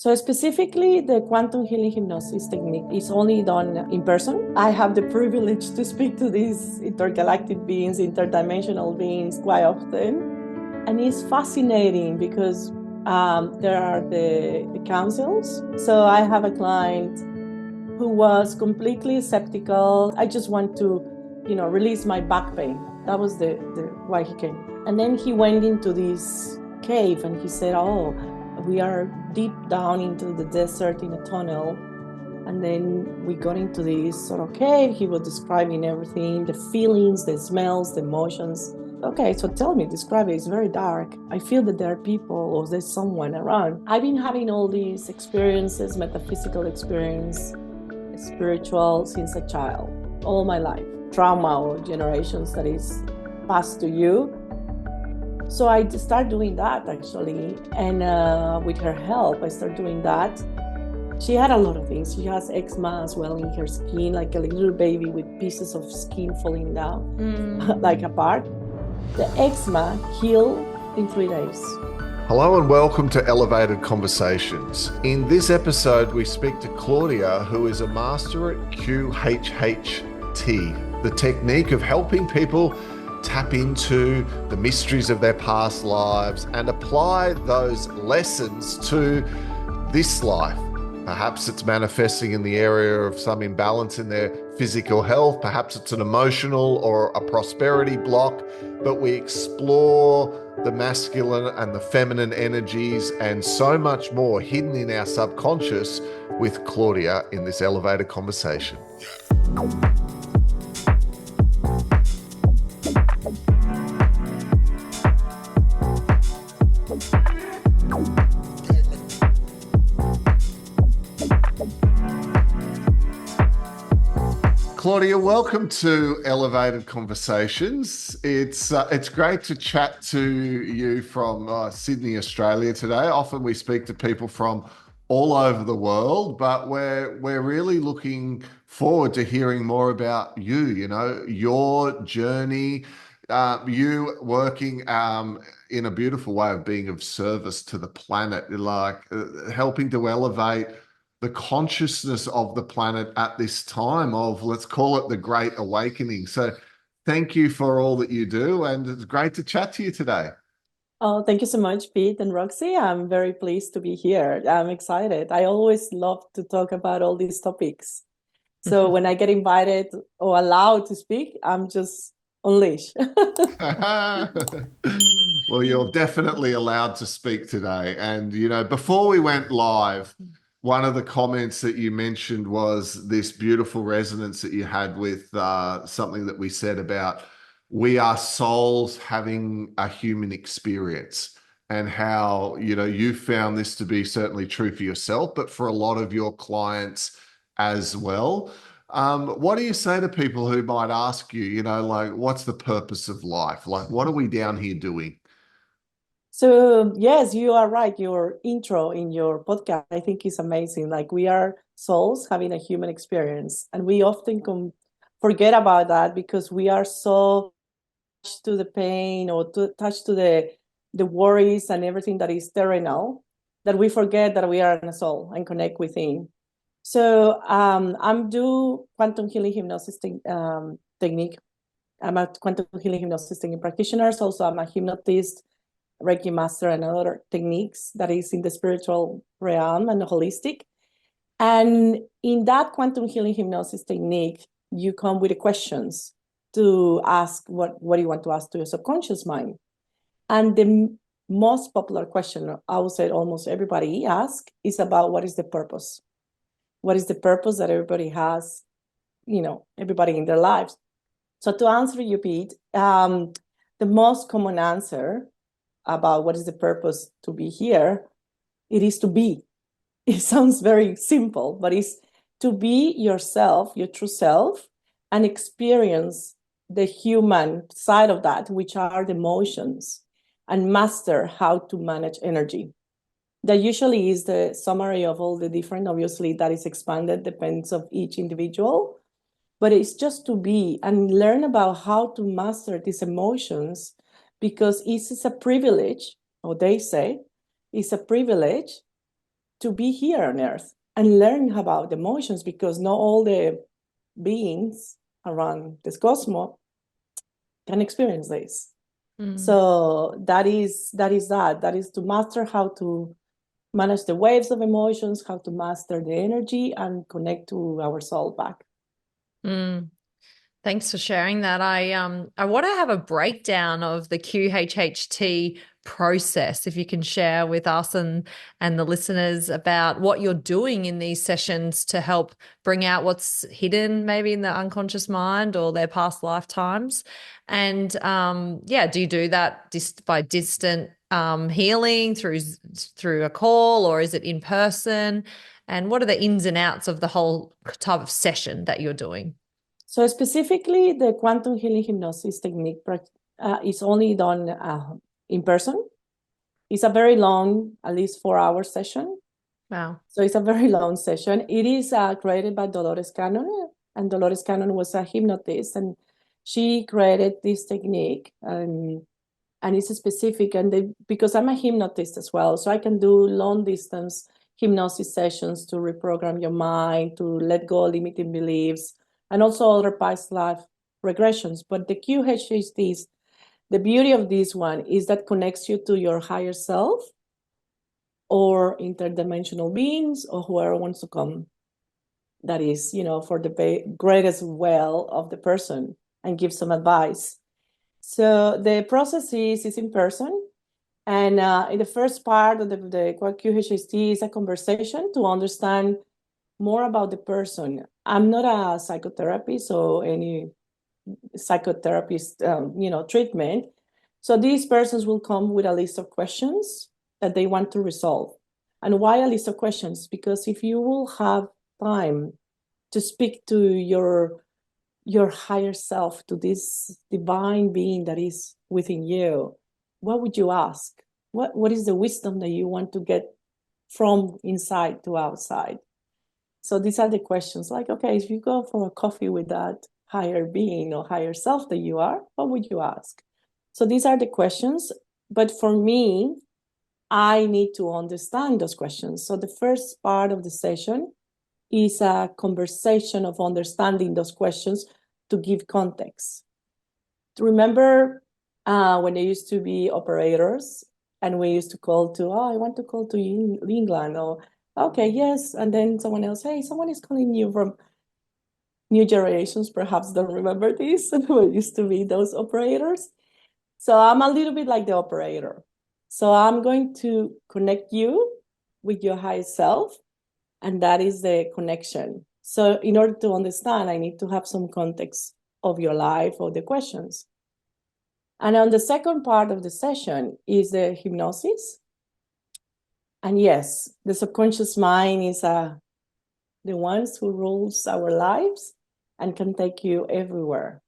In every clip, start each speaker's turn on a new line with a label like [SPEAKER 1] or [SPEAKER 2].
[SPEAKER 1] So specifically, the quantum healing hypnosis technique is only done in person. I have the privilege to speak to these intergalactic beings, interdimensional beings quite often. And it's fascinating because there are the councils. So I have a client who was completely skeptical. I just want to, release my back pain. That was the why he came. And then he went into this cave and he said, oh, we are deep down into the desert in a tunnel. And then we got into this sort of cave. He was describing everything, the feelings, the smells, the emotions. Okay, so tell me, describe it. It's very dark. I feel that there are people or there's someone around. I've been having all these experiences, metaphysical experience, spiritual since a child, all my life. Trauma or generations that is passed to you. So I start doing that actually, and with her help, I start doing that. She had a lot of things. She has eczema as well in her skin, like a little baby with pieces of skin falling down, like apart. The eczema healed in 3 days.
[SPEAKER 2] Hello and welcome to Elevated Conversations. In this episode, we speak to Claudia, who is a master at QHHT, the technique of helping people tap into the mysteries of their past lives and apply those lessons to this life. Perhaps it's manifesting in the area of some imbalance in their physical health. Perhaps it's an emotional or a prosperity block, but we explore the masculine and the feminine energies and so much more hidden in our subconscious with Claudia in this elevated conversation. Claudia, welcome to Elevated Conversations. It's great to chat to you from Sydney, Australia today. Often we speak to people from all over the world, but we're really looking forward to hearing more about you, your journey, you working in a beautiful way of being of service to the planet, like helping to elevate the consciousness of the planet at this time of, let's call it the Great Awakening. So thank you for all that you do, and it's great to chat to you today.
[SPEAKER 1] Oh, thank you so much, Pete and Roxy. I'm very pleased to be here. I'm excited. I always love to talk about all these topics. So when I get invited or allowed to speak, I'm just unleashed.
[SPEAKER 2] Well, you're definitely allowed to speak today. And, before we went live, one of the comments that you mentioned was this beautiful resonance that you had with something that we said about we are souls having a human experience, and how, you found this to be certainly true for yourself, but for a lot of your clients as well. What do you say to people who might ask you, like, what's the purpose of life? Like, what are we down here doing?
[SPEAKER 1] So yes, you are right. Your intro in your podcast, I think, is amazing. Like, we are souls having a human experience, and we often forget about that because we are so attached to the pain or attached to the worries and everything that is terrenal that we forget that we are a soul and connect within. So I'm do quantum healing hypnosis technique. I'm a quantum healing hypnosis technique practitioner. Also, I'm a hypnotist, Reiki master, and other techniques that is in the spiritual realm and holistic. And in that quantum healing hypnosis technique, you come with the questions to ask what do you want to ask to your subconscious mind. And the most popular question, I would say almost everybody asks, is about what is the purpose? What is the purpose that everybody has, everybody in their lives? So to answer you, Pete, the most common answer about what is the purpose to be here, it is to be. It sounds very simple, but it's to be yourself, your true self, and experience the human side of that, which are the emotions, and master how to manage energy. That usually is the summary of all the different, obviously that is expanded, depends of each individual, but it's just to be and learn about how to master these emotions, because it is a privilege, or they say it's a privilege to be here on earth and learn about emotions, because not all the beings around this cosmos can experience this. So that is to master how to manage the waves of emotions, how to master the energy and connect to our soul back.
[SPEAKER 3] Thanks for sharing that. I want to have a breakdown of the QHHT process, if you can share with us and the listeners about what you're doing in these sessions to help bring out what's hidden maybe in the unconscious mind or their past lifetimes. And do you do that by distant healing through a call, or is it in person? And what are the ins and outs of the whole type of session that you're doing?
[SPEAKER 1] So specifically, the quantum healing hypnosis technique is only done in person. It's a very long, at least 4-hour session.
[SPEAKER 3] Wow.
[SPEAKER 1] So it's a very long session. It is created by Dolores Cannon, and Dolores Cannon was a hypnotist, and she created this technique, and it's specific. And because I'm a hypnotist as well, so I can do long distance hypnosis sessions to reprogram your mind, to let go of limiting beliefs, and also other past life regressions. But the QHHTs, the beauty of this one is that connects you to your higher self or interdimensional beings or whoever wants to come. That is, for the greatest well of the person, and give some advice. So the process is in person. And in the first part of the QHHT is a conversation to understand more about the person. I'm not a psychotherapist or any psychotherapist, treatment. So these persons will come with a list of questions that they want to resolve. And why a list of questions? Because if you will have time to speak to your higher self, to this divine being that is within you, what would you ask? What is the wisdom that you want to get from inside to outside? So these are the questions, like, okay, if you go for a coffee with that higher being or higher self that you are, what would you ask? So these are the questions. But for me, I need to understand those questions. So the first part of the session is a conversation of understanding those questions to give context. Remember when they used to be operators and we used to call to, I want to call to England, or okay, yes. And then someone else, hey, someone is calling you from new generations, perhaps don't remember this. We used to be those operators. So I'm a little bit like the operator. So I'm going to connect you with your higher self, and that is the connection. So in order to understand, I need to have some context of your life or the questions. And on the second part of the session is the hypnosis. And yes, the subconscious mind is the ones who rules our lives and can take you everywhere,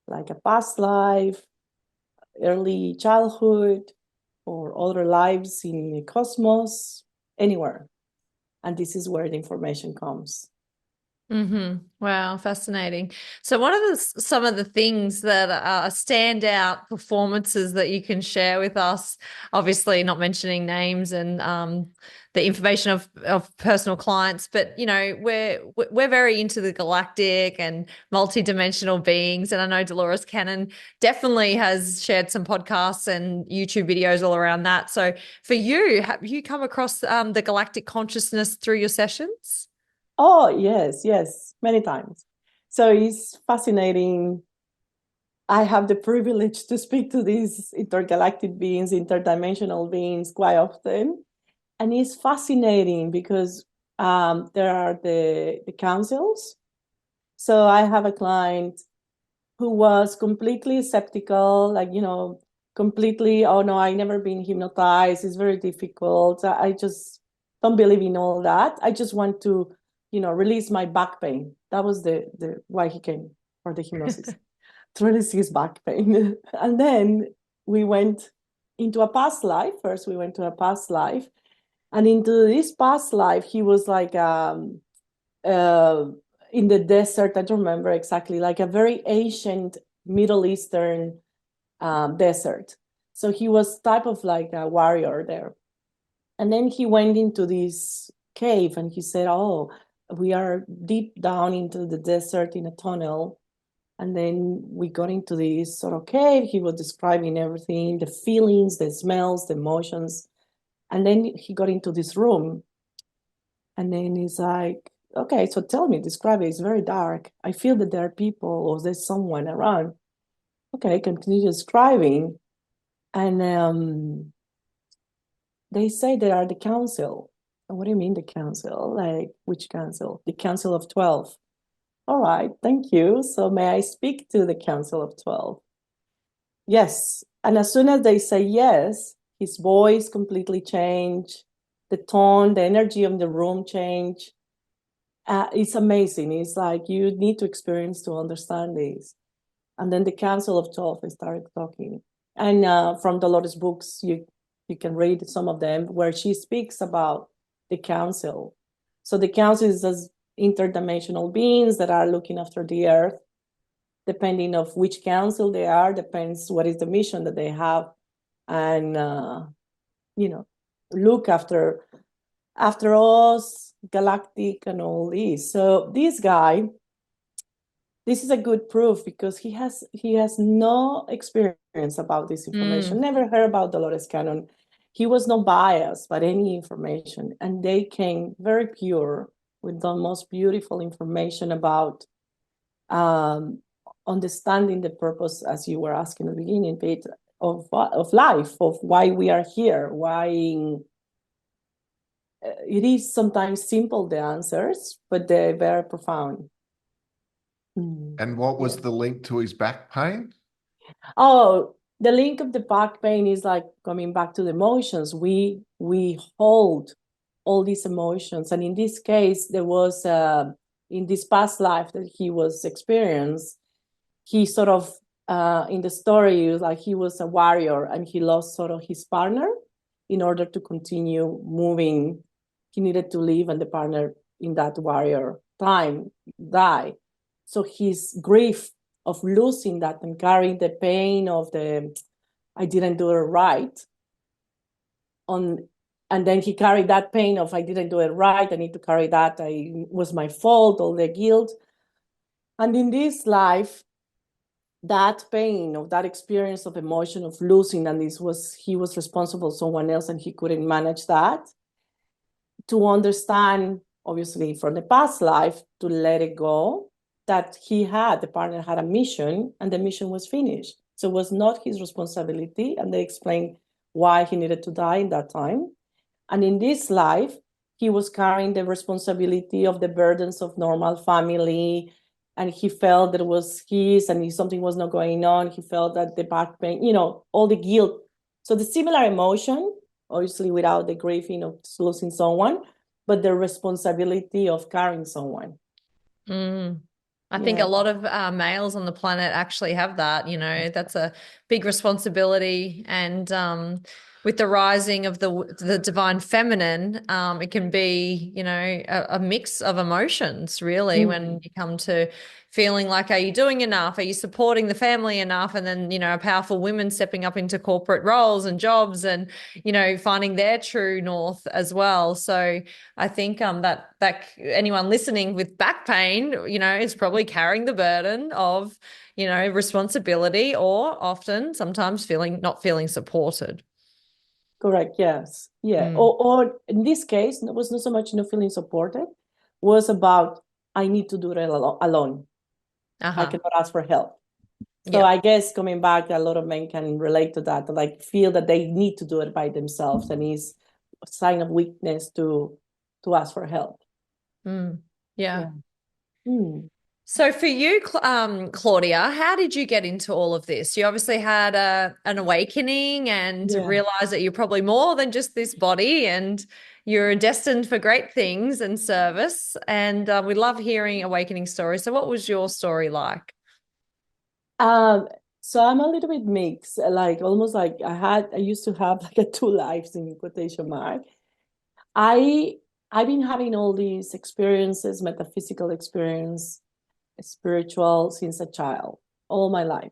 [SPEAKER 1] like a past life, early childhood, or other lives in the cosmos, anywhere. And this is where the information comes.
[SPEAKER 3] Wow, fascinating. So one of some of the things that are standout performances that you can share with us, obviously not mentioning names and the information of personal clients, but we're very into the galactic and multidimensional beings, and I know Dolores Cannon definitely has shared some podcasts and YouTube videos all around that. So for you, have you come across the galactic consciousness through your sessions?
[SPEAKER 1] Oh, yes, many times. So it's fascinating. I have the privilege to speak to these intergalactic beings, interdimensional beings quite often. And it's fascinating because there are the councils. So I have a client who was completely skeptical, like, completely, oh no, I never been hypnotized. It's very difficult. I just don't believe in all that. I just want to, release my back pain. That was the why he came for the hypnosis, to release his back pain. And then we went into a past life. First, we went to a past life. And into this past life, he was like in the desert. I don't remember exactly, like a very ancient Middle Eastern desert. So he was type of like a warrior there. And then he went into this cave and he said, oh, we are deep down into the desert in a tunnel. And then we got into this sort of cave. He was describing everything, the feelings, the smells, the emotions. And then he got into this room. And then he's like, okay, so tell me, describe it. It's very dark. I feel that there are people or there's someone around. Okay, continue describing. And they say they are the council. What do you mean the council? Like, which council? The Council of 12. All right, thank you. So may I speak to the Council of 12? Yes. And as soon as they say yes, his voice completely changed, the tone, the energy of the room changed. It's amazing. It's like you need to experience to understand this. And then the Council of 12 started talking. And from Dolores' books, you can read some of them where she speaks about the council. So the council is as interdimensional beings that are looking after the earth. Depending of which council they are, depends what is the mission that they have, and look after us, galactic, and all this. So this guy, this is a good proof because he has no experience about this information, never heard about Dolores Cannon. He was not biased by any information, and they came very pure with the most beautiful information about understanding the purpose, as you were asking at the beginning, Pete, of life, of why we are here, why it is sometimes simple, the answers, but they're very profound.
[SPEAKER 2] And what was the link to his back pain?
[SPEAKER 1] Oh, the link of the back pain is like coming back to the emotions. We hold all these emotions. And in this case, there was, in this past life that he was experienced, he sort of, in the story, like he was a warrior and he lost sort of his partner. In order to continue moving, he needed to leave, and the partner in that warrior time died. So his grief of losing that and carrying the pain of the, I didn't do it right, and then he carried that pain of I didn't do it right, I need to carry that, I was my fault, all the guilt. And in this life, that pain of that experience of emotion of losing, and he was responsible for someone else and he couldn't manage that, to understand, obviously from the past life, to let it go, that the partner had a mission and the mission was finished. So it was not his responsibility, and they explained why he needed to die in that time. And in this life, he was carrying the responsibility of the burdens of normal family, and he felt that it was his, and if something was not going on, he felt that the back pain, all the guilt. So the similar emotion, obviously without the grieving of losing someone, but the responsibility of carrying someone.
[SPEAKER 3] I think a lot of males on the planet actually have that, that's a big responsibility. And with the rising of the divine feminine, it can be, a mix of emotions, really, when you come to feeling like, are you doing enough? Are you supporting the family enough? And then, powerful women stepping up into corporate roles and jobs and, finding their true north as well. So I think that anyone listening with back pain, is probably carrying the burden of, responsibility, or often sometimes not feeling supported.
[SPEAKER 1] Correct. Yes. Yeah. Or in this case, it was not so much not feeling supported, was about I need to do it alone. I cannot ask for help. So I guess coming back, a lot of men can relate to that, like feel that they need to do it by themselves, and it's a sign of weakness to ask for help.
[SPEAKER 3] Yeah. So for you, Claudia, how did you get into all of this? You obviously had an awakening and realized that you're probably more than just this body, and you're destined for great things and service. And we love hearing awakening stories. So what was your story like?
[SPEAKER 1] So I'm a little bit mixed, like almost like I used to have like a two lives in quotation mark. I've been having all these experiences, metaphysical experience, spiritual, since a child, all my life.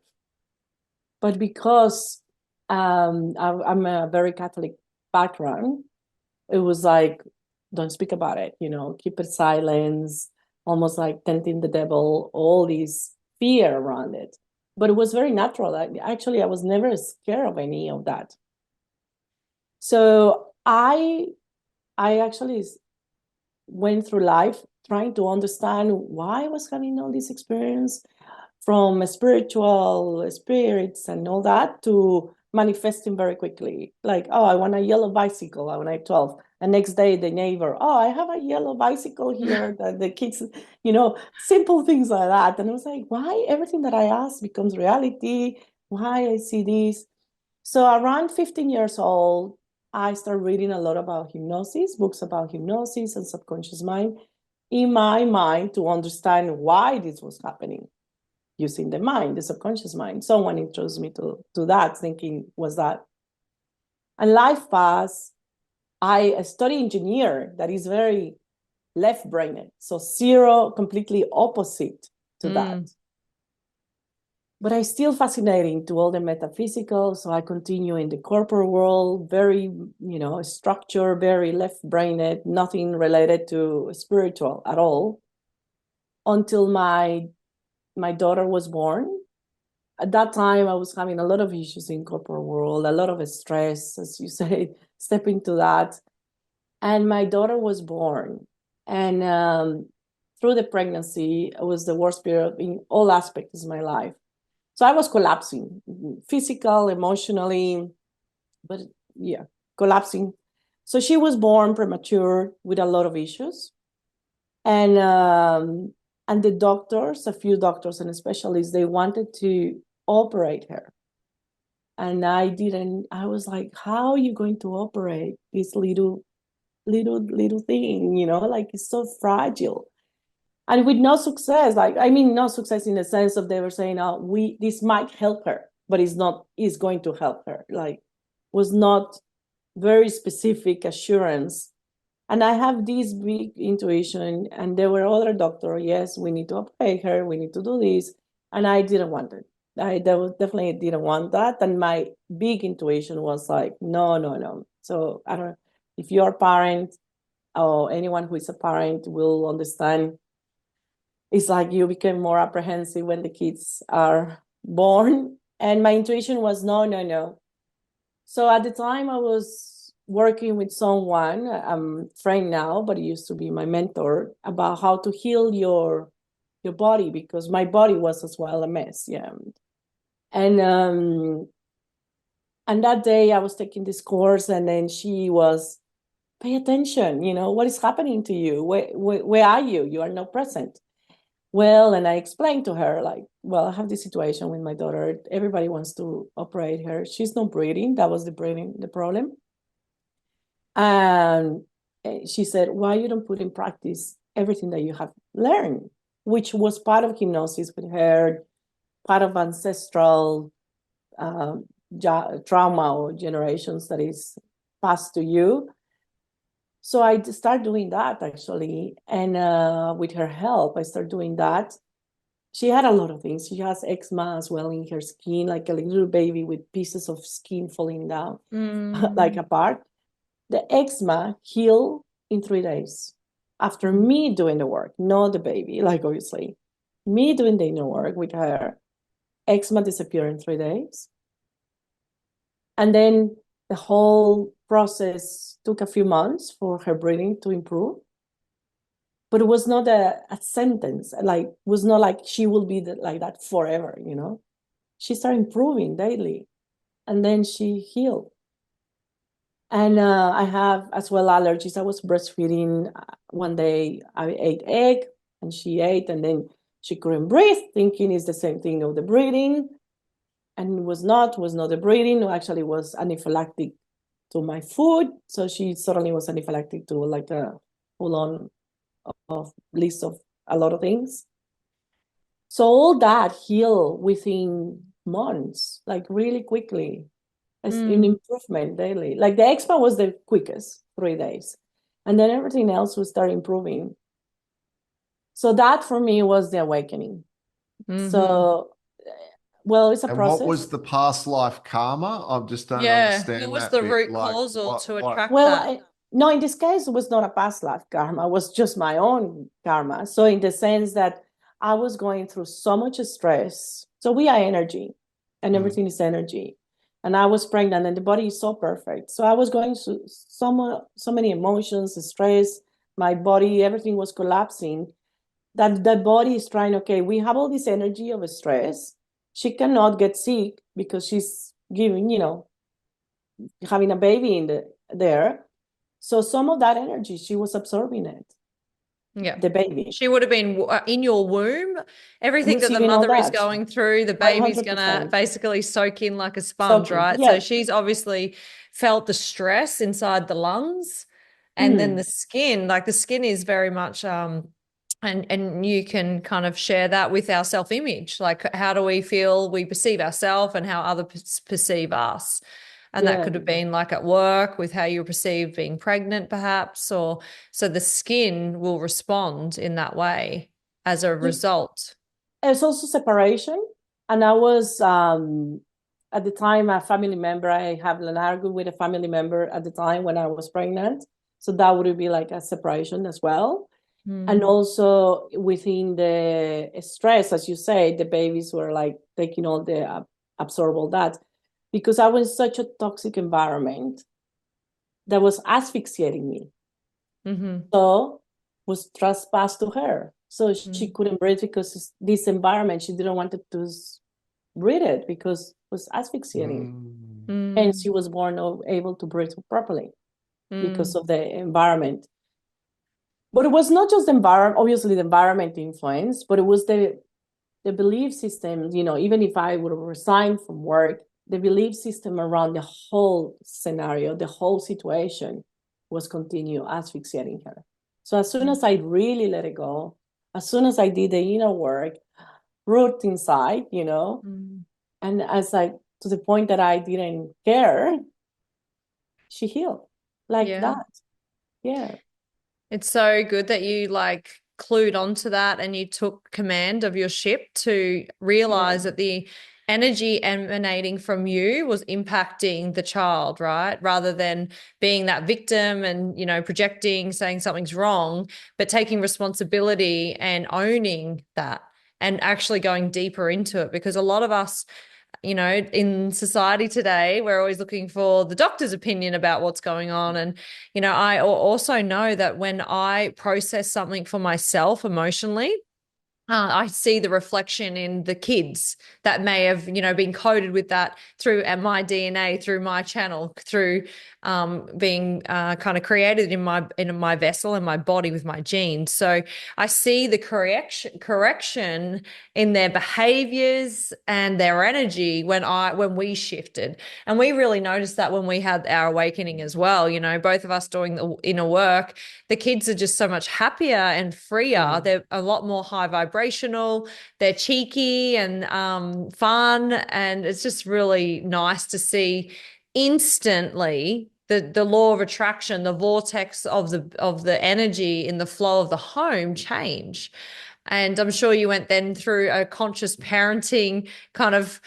[SPEAKER 1] But because I'm a very Catholic background, it was like, don't speak about it, keep it silence, almost like tempting the devil, all these fear around it. But it was very natural. Actually, I was never scared of any of that. So I actually went through life trying to understand why I was having all this experience, from spiritual spirits and all that to manifesting very quickly. Like, oh, I want a yellow bicycle when I'm 12. And next day, the neighbor, oh, I have a yellow bicycle here. That the kids, simple things like that. And I was like, why everything that I ask becomes reality? Why I see this? So around 15 years old, I started reading a lot about hypnosis, books about hypnosis and subconscious mind, in my mind, to understand why this was happening using the mind, the subconscious mind. Someone introduced me to that, thinking, was that? And life passed. I study engineer, that is very left-brained. So zero, completely opposite to that. But I still fascinating to all the metaphysical. So I continue in the corporate world, very, structure, very left-brained, nothing related to spiritual at all, until my daughter was born. At that time, I was having a lot of issues in corporate world, a lot of stress, as you say, step into that. And my daughter was born. And through the pregnancy, it was the worst period in all aspects of my life. So I was collapsing, physical, emotionally, but yeah, collapsing. So she was born premature with a lot of issues. And the doctors, a few doctors and specialists, they wanted to operate her. And I didn't. I was like, how are you going to operate this little thing, like it's so fragile? And with no success, no success in the sense of they were saying, oh, this might help her, but it's going to help her. Like, was not very specific assurance. And I have this big intuition, and there were other doctors, yes, we need to operate her, we need to do this. And I didn't want it. I definitely didn't want that. And my big intuition was like, no, no, no. So I don't, if you're a parent or anyone who is a parent will understand, it's like you become more apprehensive when the kids are born. And my intuition was, no, no, no. So at the time I was working with someone, I'm friend now, but he used to be my mentor, about how to heal your body, because my body was as well a mess. Yeah. And that day I was taking this course, and then she was, pay attention, what is happening to you? Where are you? You are not present. Well, and I explained to her, like, well, I have this situation with my daughter. Everybody wants to operate her. She's not breathing. That was the problem. And she said, why you don't put in practice everything that you have learned, which was part of hypnosis with her, part of ancestral trauma or generations that is passed to you. So I started doing that, actually. And with her help, I started doing that. She had a lot of things. She has eczema as well in her skin, like a little baby with pieces of skin falling down, like apart. The eczema healed in 3 days after me doing the work, not the baby, like obviously. Me doing the inner work with her, eczema disappeared in 3 days. And then the whole process took a few months for her breathing to improve. But it was not a sentence, like, was not like she will be like that forever, She started improving daily, and then she healed. And I have as well allergies. I was breastfeeding. One day I ate egg, and she ate, and then she couldn't breathe, thinking it's the same thing of the breathing. And it was not the breathing. It actually was anaphylactic to my food. So she suddenly was anaphylactic to like a full-on of list of a lot of things. So all that healed within months, like really quickly. As an improvement daily. Like the expo was the quickest, 3 days. And then everything else would start improving. So that for me was the awakening. So, well, it's a process.
[SPEAKER 2] What was the past life karma? I just don't understand
[SPEAKER 3] what was
[SPEAKER 2] that
[SPEAKER 3] the
[SPEAKER 2] bit.
[SPEAKER 3] root
[SPEAKER 2] Like,
[SPEAKER 3] causal to attract
[SPEAKER 1] Well,
[SPEAKER 3] that?
[SPEAKER 1] No, in this case, it was not a past life karma. It was just my own karma. So in the sense that I was going through so much stress. So we are energy, and everything is energy. And I was pregnant, and the body is so perfect. So I was going through so many emotions, stress. My body, everything was collapsing. That the body is trying. Okay, we have all this energy of stress. She cannot get sick because she's giving, having a baby there. So some of that energy, she was absorbing it.
[SPEAKER 3] Yeah.
[SPEAKER 1] The baby.
[SPEAKER 3] She would have been in your womb. Everything that the
[SPEAKER 1] Receiving all
[SPEAKER 3] mother is
[SPEAKER 1] that.
[SPEAKER 3] going through, the baby's going to
[SPEAKER 1] 100%.
[SPEAKER 3] basically soak in like a sponge,
[SPEAKER 1] Soaking,
[SPEAKER 3] right? So
[SPEAKER 1] yeah.
[SPEAKER 3] she's obviously felt the stress inside the lungs. And then the skin, like the skin is very much and you can kind of share that with our self-image. Like how do we feel we perceive ourselves and how others perceive us? And that could have been like at work with how you perceive being pregnant, perhaps, or so the skin will respond in that way as a result.
[SPEAKER 1] It's also separation. And I was, at the time, a family member, I have an argument with a family member at the time when I was pregnant. So that would be like a separation as well. And also within the stress, as you say, the babies were like taking all the, absorb all that. Because I was in such a toxic environment that was asphyxiating me. So was trespassed to her. So she couldn't breathe because this environment, she didn't want to breathe it because it was asphyxiating. And she was born able to breathe properly because of the environment. But it was not just the environment, obviously the environment influence, but it was the belief system, even if I would have resigned from work, the belief system around the whole scenario, the whole situation was continue asphyxiating her. So as soon as I really let it go, as soon as I did the inner work, root inside, and to the point that I didn't care, she healed like that. Yeah.
[SPEAKER 3] It's so good that you like clued onto that and you took command of your ship to realize that the energy emanating from you was impacting the child, right? Rather than being that victim and, projecting, saying something's wrong, but taking responsibility and owning that and actually going deeper into it. Because a lot of us, in society today, we're always looking for the doctor's opinion about what's going on. And, I also know that when I process something for myself emotionally, I see the reflection in the kids that may have, been coded with that through my DNA, through my channel, through being kind of created in my vessel and my body with my genes. So I see the correction in their behaviors and their energy when we shifted, and we really noticed that when we had our awakening as well. Both of us doing the inner work, the kids are just so much happier and freer. They're a lot more high vibrational. They're cheeky and fun, and it's just really nice to see instantly the law of attraction, the vortex of the energy in the flow of the home change. And I'm sure you went then through a conscious parenting kind of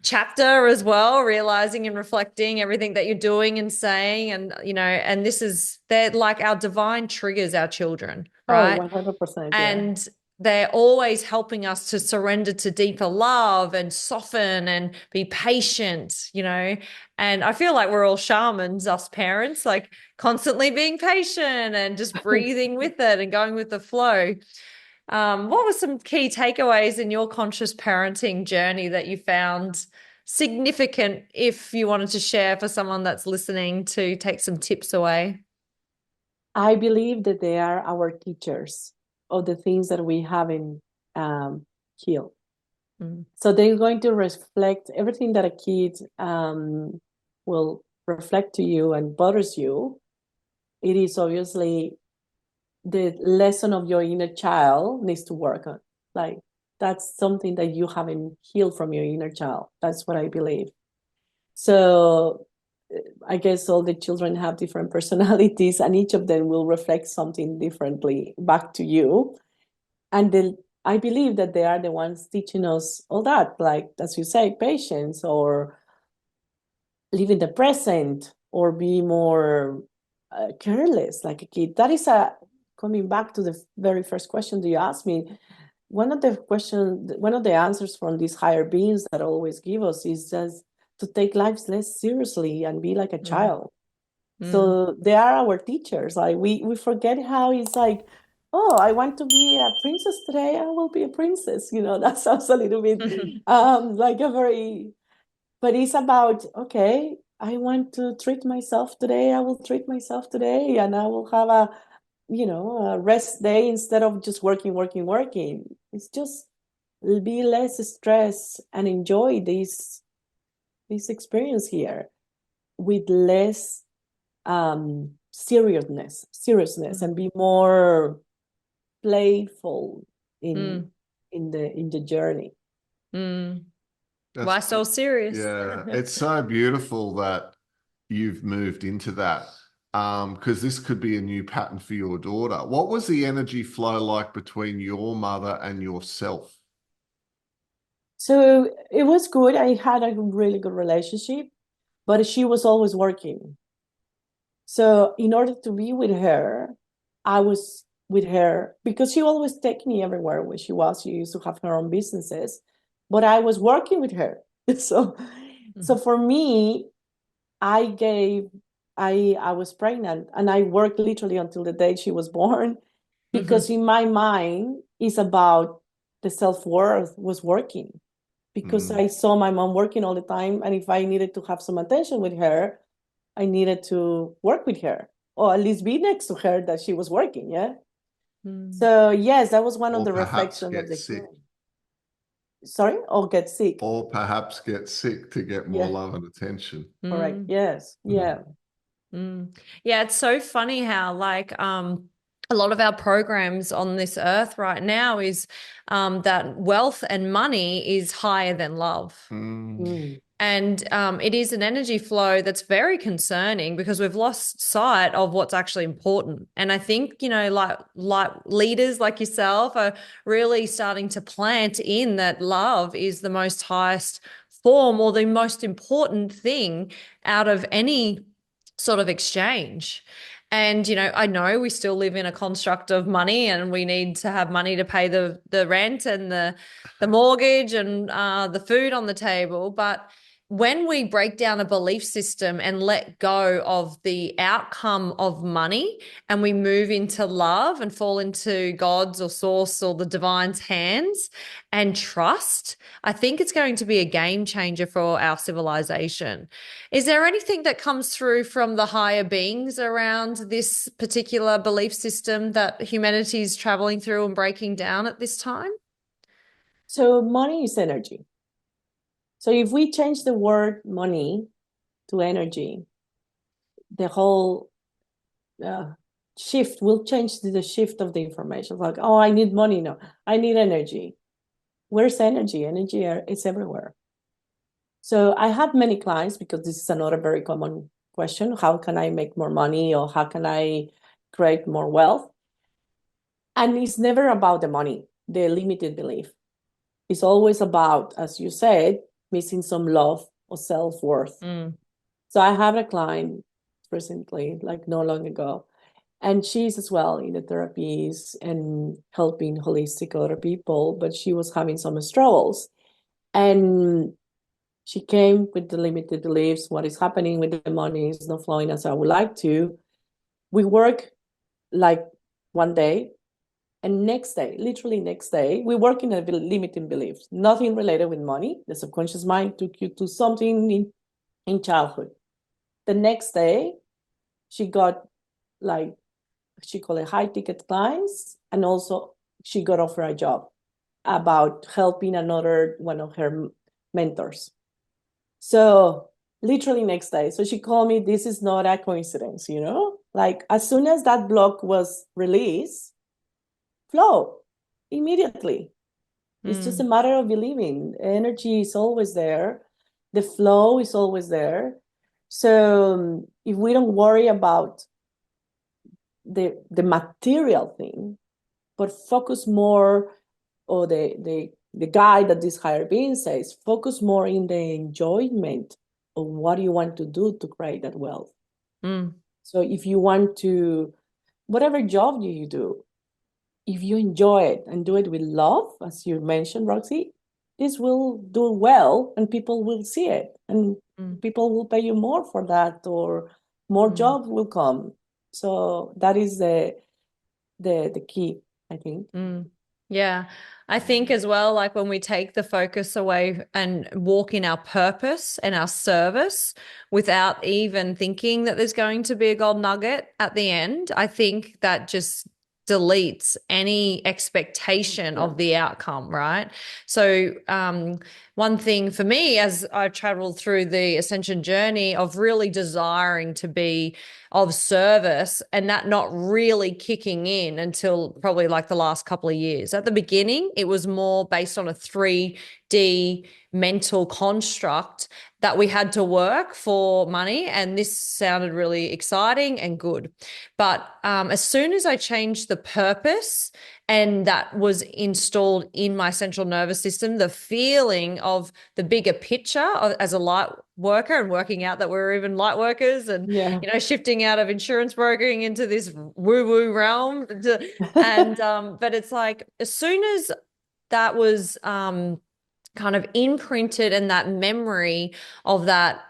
[SPEAKER 3] chapter as well, realizing and reflecting everything that you're doing and saying. And, and they're like our divine triggers, our children, right?
[SPEAKER 1] 100%.
[SPEAKER 3] And they're always helping us to surrender to deeper love and soften and be patient, And I feel like we're all shamans, us parents, like constantly being patient and just breathing with it and going with the flow. What were some key takeaways in your conscious parenting journey that you found significant, if you wanted to share for someone that's listening to take some tips away?
[SPEAKER 1] I believe that they are our teachers of the things that we haven't healed. So they're going to reflect everything that a kid will reflect to you and bothers you. It is obviously the lesson of your inner child needs to work on. Like that's something that you haven't healed from your inner child. That's what I believe. So I guess all the children have different personalities, and each of them will reflect something differently back to you. And I believe that they are the ones teaching us all that, like, as you say, patience, or live in the present, or be more careless like a kid. That is coming back to the very first question that you asked me. One of the answers from these higher beings that always give us is just to take life less seriously and be like a child. So they are our teachers. Like we forget how it's like, oh, I want to be a princess today, I will be a princess. That sounds a little bit like a very, but it's about, okay, I want to treat myself today, I will treat myself today, and I will have a rest day instead of just working. It's just be less stressed and enjoy this experience here with less seriousness and be more playful in the journey.
[SPEAKER 3] Why so serious?
[SPEAKER 2] Yeah, it's so beautiful that you've moved into that, because this could be a new pattern for your daughter. What was the energy flow like between your mother and yourself?
[SPEAKER 1] So it was good. I had a really good relationship, but she was always working. So in order to be with her, I was with her because she always take me everywhere where she was. She used to have her own businesses, but I was working with her. So for me, I was pregnant and I worked literally until the day she was born, because in my mind it's about the self-worth was working, because I saw my mom working all the time, and if I needed to have some attention with her, I needed to work with her, or at least be next to her that she was working. Yeah. So yes, that was one of
[SPEAKER 2] Or
[SPEAKER 1] the
[SPEAKER 2] perhaps
[SPEAKER 1] reflections of
[SPEAKER 2] get
[SPEAKER 1] the
[SPEAKER 2] sick.
[SPEAKER 1] human. Sorry, or get sick.
[SPEAKER 2] Or perhaps get sick to get more love and attention.
[SPEAKER 1] Correct. Yes. Yeah.
[SPEAKER 3] Yeah, it's so funny how a lot of our programs on this earth right now is that wealth and money is higher than love. And it is an energy flow that's very concerning because we've lost sight of what's actually important. And I think, like leaders like yourself are really starting to plant in that love is the most highest form or the most important thing out of any sort of exchange. And, I know we still live in a construct of money and we need to have money to pay the rent and the mortgage and the food on the table. But when we break down a belief system and let go of the outcome of money and we move into love and fall into God's or source or the divine's hands and trust, I think it's going to be a game changer for our civilization. Is there anything that comes through from the higher beings around this particular belief system that humanity is traveling through and breaking down at this time?
[SPEAKER 1] So money is energy. So if we change the word money to energy, the whole shift will change the shift of the information. Like, oh, I need money. No, I need energy. Where's energy? Energy is everywhere. So I have many clients, because this is another very common question. How can I make more money, or how can I create more wealth? And it's never about the money, the limited belief. It's always about, as you said, missing some love or self-worth. So I have a client recently, like not long ago, and she's as well in the therapies and helping holistic other people, but she was having some struggles. And she came with the limited beliefs. What is happening with the money is not flowing as I would like to. We work like one day, and next day, literally next day, we work in a limiting beliefs, nothing related with money. The subconscious mind took you to something in childhood. The next day, she got, like, she called it high ticket clients, and also she got offered a job about helping another one of her mentors. So literally next day. So she called me, this is not a coincidence, like as soon as that block was released, flow immediately. It's just a matter of believing. Energy is always there. The flow is always there. So if we don't worry about the material thing, but focus more, or the guide that this higher being says, focus more in the enjoyment of what you want to do to create that wealth. So if you want to, whatever job you do, if you enjoy it and do it with love, as you mentioned, Roxy, this will do well and people will see it and people will pay you more for that, or more jobs will come. So that is the key, I think.
[SPEAKER 3] Yeah. I think as well, like when we take the focus away and walk in our purpose and our service without even thinking that there's going to be a gold nugget at the end, I think that just deletes any expectation of the outcome, right? So one thing for me, as I traveled through the ascension journey of really desiring to be of service and that not really kicking in until probably like the last couple of years. At the beginning, it was more based on a 3D mental construct that we had to work for money, and this sounded really exciting and good. But as soon as I changed the purpose and that was installed in my central nervous system, the feeling of the bigger picture as a light worker and working out that we're even light workers and, shifting out of insurance brokering into this woo-woo realm. But it's like, as soon as that was kind of imprinted and that memory of that,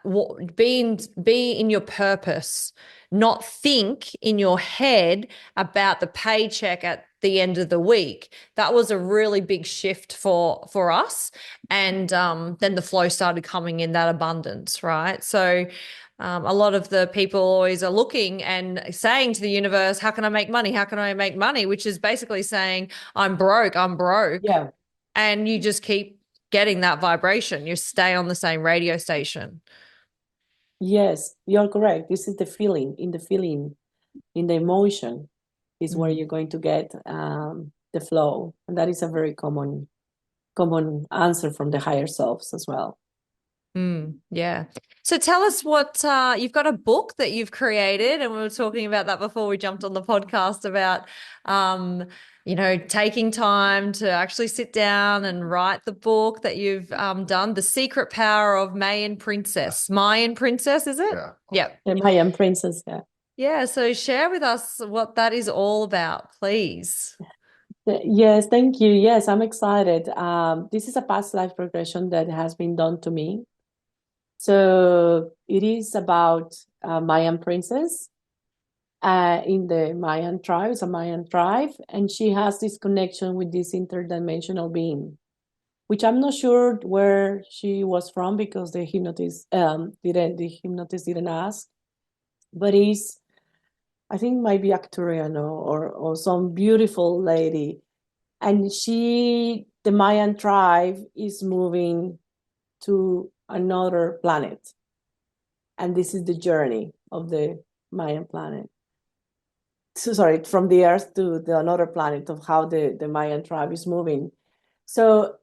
[SPEAKER 3] be in your purpose, not think in your head about the paycheck at the end of the week. That was a really big shift for us. And then the flow started coming in, that abundance, right? So a lot of the people always are looking and saying to the universe, how can I make money? How can I make money? Which is basically saying, I'm broke.
[SPEAKER 1] Yeah.
[SPEAKER 3] And you just keep getting that vibration. You stay on the same radio station.
[SPEAKER 1] Yes, you're correct. This is the feeling, in the emotion is where you're going to get the flow. And that is a very common answer from the higher selves as well.
[SPEAKER 3] Yeah. So tell us what you've got a book that you've created, and we were talking about that before we jumped on the podcast about taking time to actually sit down and write the book that you've done, The Secret Power of Mayan Princess. Mayan Princess, is it?
[SPEAKER 2] Yeah.
[SPEAKER 1] The Mayan Princess, yeah.
[SPEAKER 3] Yeah, so share with us what that is all about, please.
[SPEAKER 1] Yes, thank you. Yes, I'm excited. This is a past life regression that has been done to me. So it is about a Mayan princess in the Mayan tribe. It's a Mayan tribe, and she has this connection with this interdimensional being, which I'm not sure where she was from because the hypnotist didn't ask, but I think might be Arcturian or some beautiful lady, and the Mayan tribe is moving to another planet. And this is the journey of the Mayan planet. So sorry, from the Earth to another planet, of how the Mayan tribe is moving. So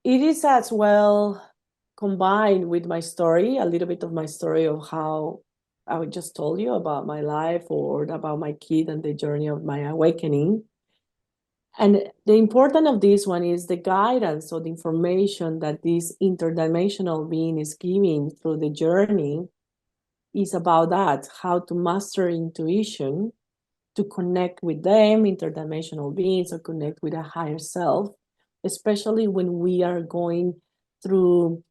[SPEAKER 1] it is as well combined with my story, a little bit of my story of how I just told you about my life, or about my kid and the journey of my awakening. And the importance of this one is the guidance or the information that this interdimensional being is giving through the journey is about that, how to master intuition, to connect with them, interdimensional beings, or connect with a higher self, especially when we are going through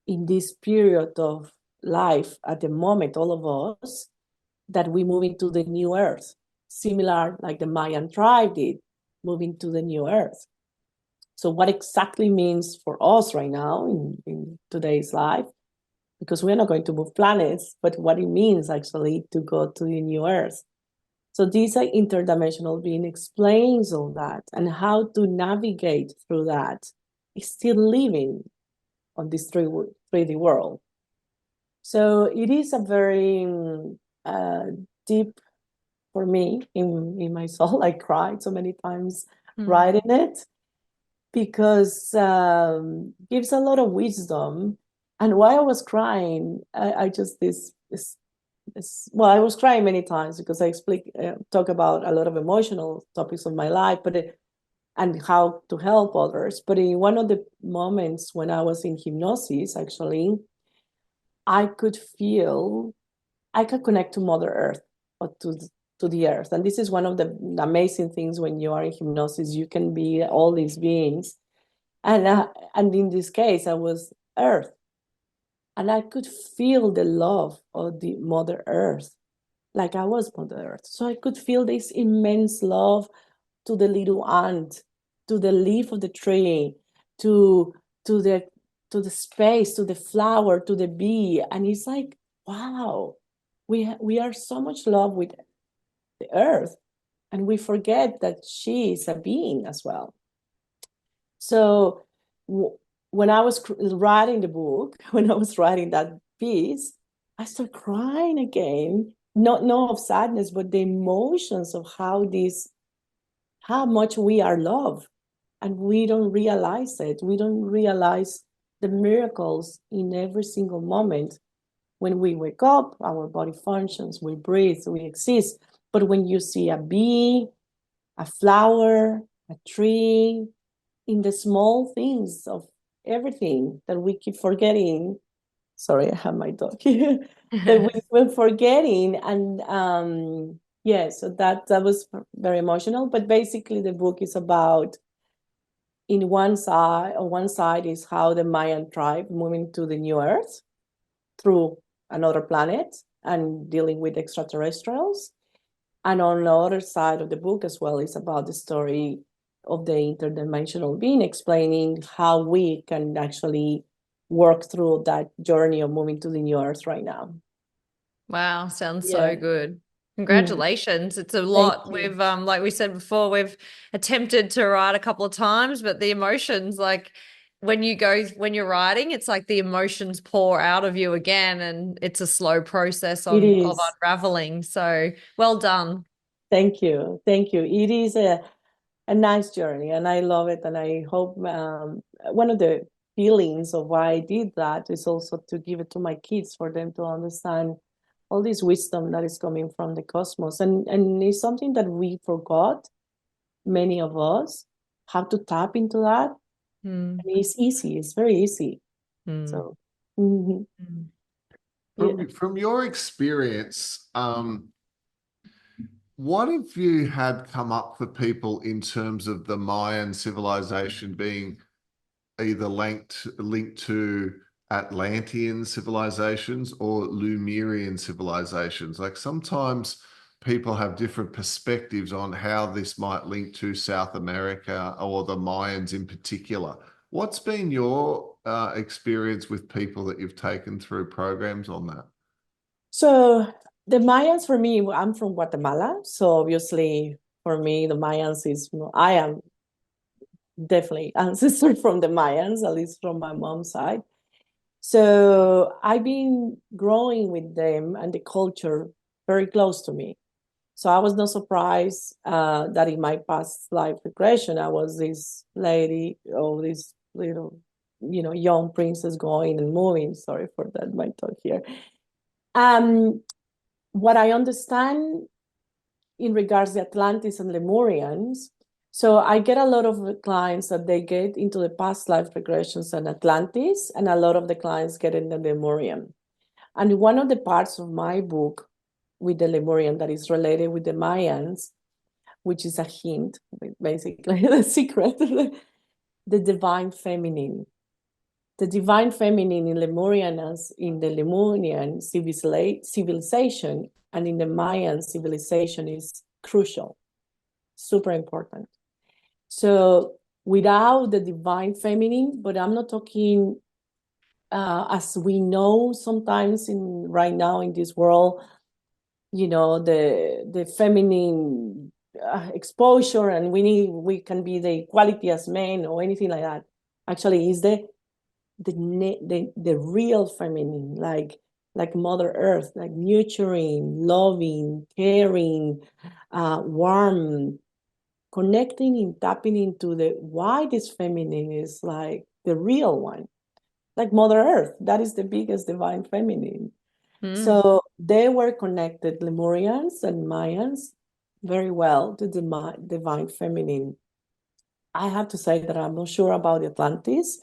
[SPEAKER 1] in this period of life at the moment, all of us, that we move into the new earth, similar like the Mayan tribe did, moving to the new earth. So what exactly means for us right now in today's life, because we're not going to move planets, but what it means actually to go to the new earth. So this interdimensional being explains all that and how to navigate through that, still living on this 3D world. So it is a very deep for me in my soul. I cried so many times writing it, because gives a lot of wisdom. And while I was crying, I just well, I was crying many times because I talk about a lot of emotional topics of my life, and how to help others. But in one of the moments when I was in hypnosis, actually, I could connect to Mother Earth or to the earth. And this is one of the amazing things when you are in hypnosis. You can be all these beings. And in this case, I was earth. And I could feel the love of the Mother Earth, like I was Mother Earth. So I could feel this immense love to the little ant, to the leaf of the tree, to the space, to the flower, to the bee. And it's like, wow, we are so much love with the earth, and we forget that she is a being as well. So when I was writing the book, when I was writing that piece, I started crying again. Not of sadness, but the emotions of how much we are loved, and we don't realize it. We don't realize the miracles in every single moment. When we wake up, our body functions, we breathe, we exist. But when you see a bee, a flower, a tree, in the small things of everything that we keep forgetting. Sorry, I have my dog here. That we're forgetting. And yeah, so that was very emotional. But basically the book is about, on one side is how the Mayan tribe moving to the new earth through another planet and dealing with extraterrestrials. And on the other side of the book as well is about the story of the interdimensional being, explaining how we can actually work through that journey of moving to the new earth right now.
[SPEAKER 3] Wow, sounds
[SPEAKER 1] Yeah.
[SPEAKER 3] so good. Congratulations. It's a lot. We've like we said before, we've attempted to write a couple of times, but the emotions, like when you're writing, it's like the emotions pour out of you again, and it's a slow process of unraveling. So well done.
[SPEAKER 1] Thank you. It is a nice journey, and I love it. And I hope one of the feelings of why I did that is also to give it to my kids, for them to understand all this wisdom that is coming from the cosmos. And it's something that we forgot, many of us, how to tap into that. And it's easy. It's very easy. So
[SPEAKER 2] From your experience, what have you had come up for people in terms of the Mayan civilization being either linked to Atlantean civilizations or Lemurian civilizations? Like sometimes people have different perspectives on how this might link to South America or the Mayans in particular. What's been your experience with people that you've taken through programs on that?
[SPEAKER 1] So the Mayans, for me, I'm from Guatemala. So obviously for me, the Mayans I am definitely ancestor from the Mayans, at least from my mom's side. So I've been growing with them and the culture very close to me. So I was not surprised that in my past life regression, I was this lady, this little, young princess going and moving. Sorry for that, my talk here. What I understand in regards to Atlantis and Lemurians, so I get a lot of clients that they get into the past life regressions and Atlantis, and a lot of the clients get in the Lemurian. And one of the parts of my book with the Lemurian that is related with the Mayans, which is a hint, basically the secret, the divine feminine. The divine feminine in in the Lemurian civilization and in the Mayan civilization is crucial, super important. So without the divine feminine, but I'm not talking as we know sometimes right now in this world, the feminine exposure, and we can be the equality as men or anything like that. Actually, is the real feminine, like Mother Earth, like nurturing, loving, caring, warm, connecting and tapping into why this feminine is like the real one, like Mother Earth. That is the biggest divine feminine. So they were connected, Lemurians and Mayans, very well to the divine feminine. I have to say that I'm not sure about Atlantis,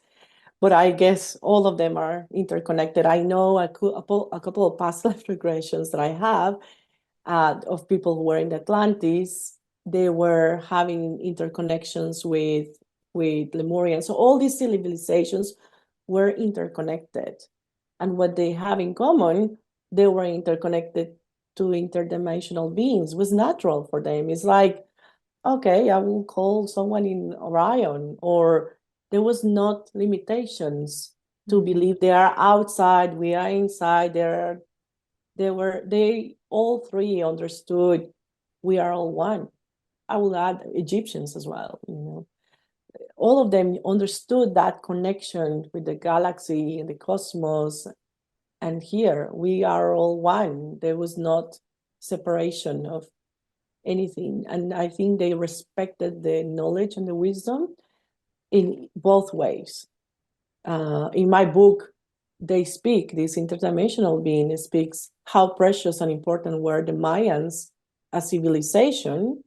[SPEAKER 1] but I guess all of them are interconnected. I know a couple of past life regressions that I have of people who were in Atlantis. They were having interconnections with Lemurians. So all these civilizations were interconnected. And what they have in common, they were interconnected to interdimensional beings. It was natural for them. It's like, okay, I will call someone in Orion, or there was not limitations to believe they are outside, we are inside. They all three understood we are all one. I will add Egyptians as well, all of them understood that connection with the galaxy and the cosmos. And here we are all one. There was not separation of anything. And I think they respected the knowledge and the wisdom in both ways. In my book, they speak, this interdimensional being speaks how precious and important were the Mayans as civilization.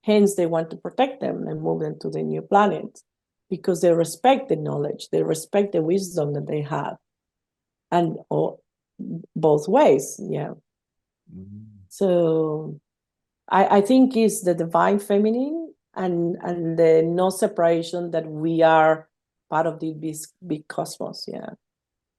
[SPEAKER 1] Hence, they want to protect them and move them to the new planet because they respect the knowledge, they respect the wisdom that they have. And both ways, yeah. Mm-hmm. So I think it's the divine feminine and the no separation, that we are part of the big cosmos, yeah.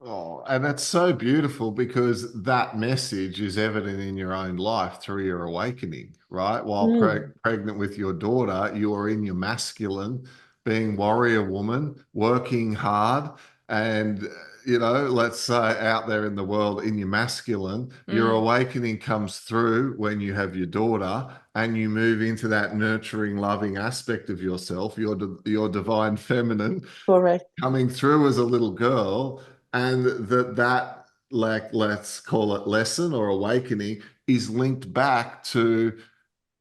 [SPEAKER 2] Oh, and that's so beautiful because that message is evident in your own life through your awakening, right? While pregnant with your daughter, you are in your masculine, being warrior woman, working hard, and let's say out there in the world in your masculine, your awakening comes through when you have your daughter and you move into that nurturing, loving aspect of yourself, your divine feminine,
[SPEAKER 1] correct,
[SPEAKER 2] coming through as a little girl. And that like, let's call it lesson or awakening, is linked back to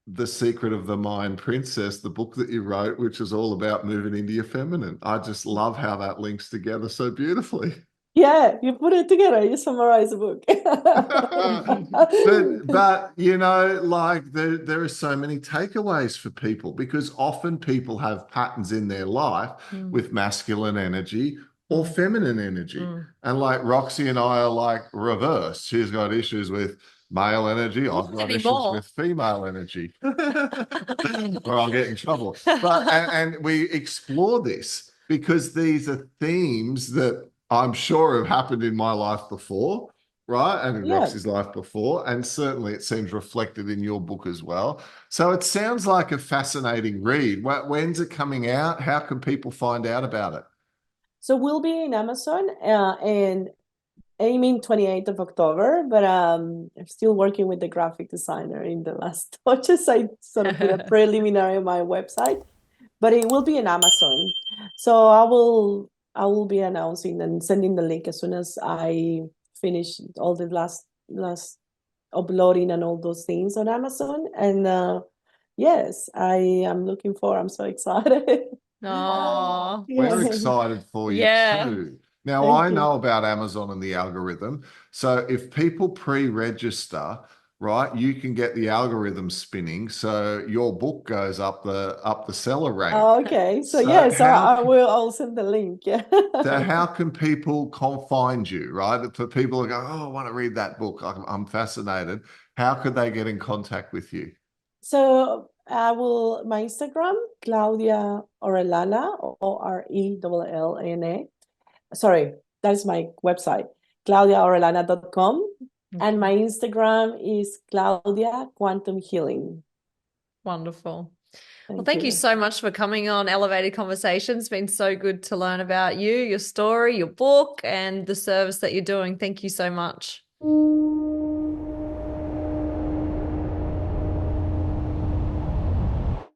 [SPEAKER 2] The Secret of the Mayan Princess, the book that you wrote, which is all about moving into your feminine. I just love how that links together so beautifully.
[SPEAKER 1] Yeah, you put it together, you summarize the book.
[SPEAKER 2] but like there are so many takeaways for people, because often people have patterns in their life with masculine energy or feminine energy. And like Roxy and I are like reverse. She's got issues with male energy. I've got issues with female energy. Or I'll get in trouble. But and we explore this because these are themes that I'm sure have happened in my life before, right? And in Roxy's life before. And certainly it seems reflected in your book as well. So it sounds like a fascinating read. When's it coming out? How can people find out about it?
[SPEAKER 1] So we'll be in Amazon and aiming 28th of October, but I'm still working with the graphic designer in the last touches. I sort of did a preliminary on my website, but it will be in Amazon. So I will be announcing and sending the link as soon as I finish all the last uploading and all those things on Amazon. And yes, I'm so excited.
[SPEAKER 3] Oh,
[SPEAKER 2] we're excited for you too. Now, I know about Amazon and the algorithm. So if people pre-register, right, you can get the algorithm spinning, so your book goes up the seller rank.
[SPEAKER 1] Oh, okay. So I'll send the link. Yeah.
[SPEAKER 2] So how can people find you, right? For people who go, oh, I want to read that book, I'm fascinated. How could they get in contact with you?
[SPEAKER 1] So my Instagram, Claudia Orellana, ORELLANA. Sorry, that's my website, claudiaorellana.com. And my Instagram is Claudia Quantum Healing.
[SPEAKER 3] Wonderful. Thank you so much for coming on Elevated Conversations. It's been so good to learn about you, your story, your book, and the service that you're doing. Thank you so much.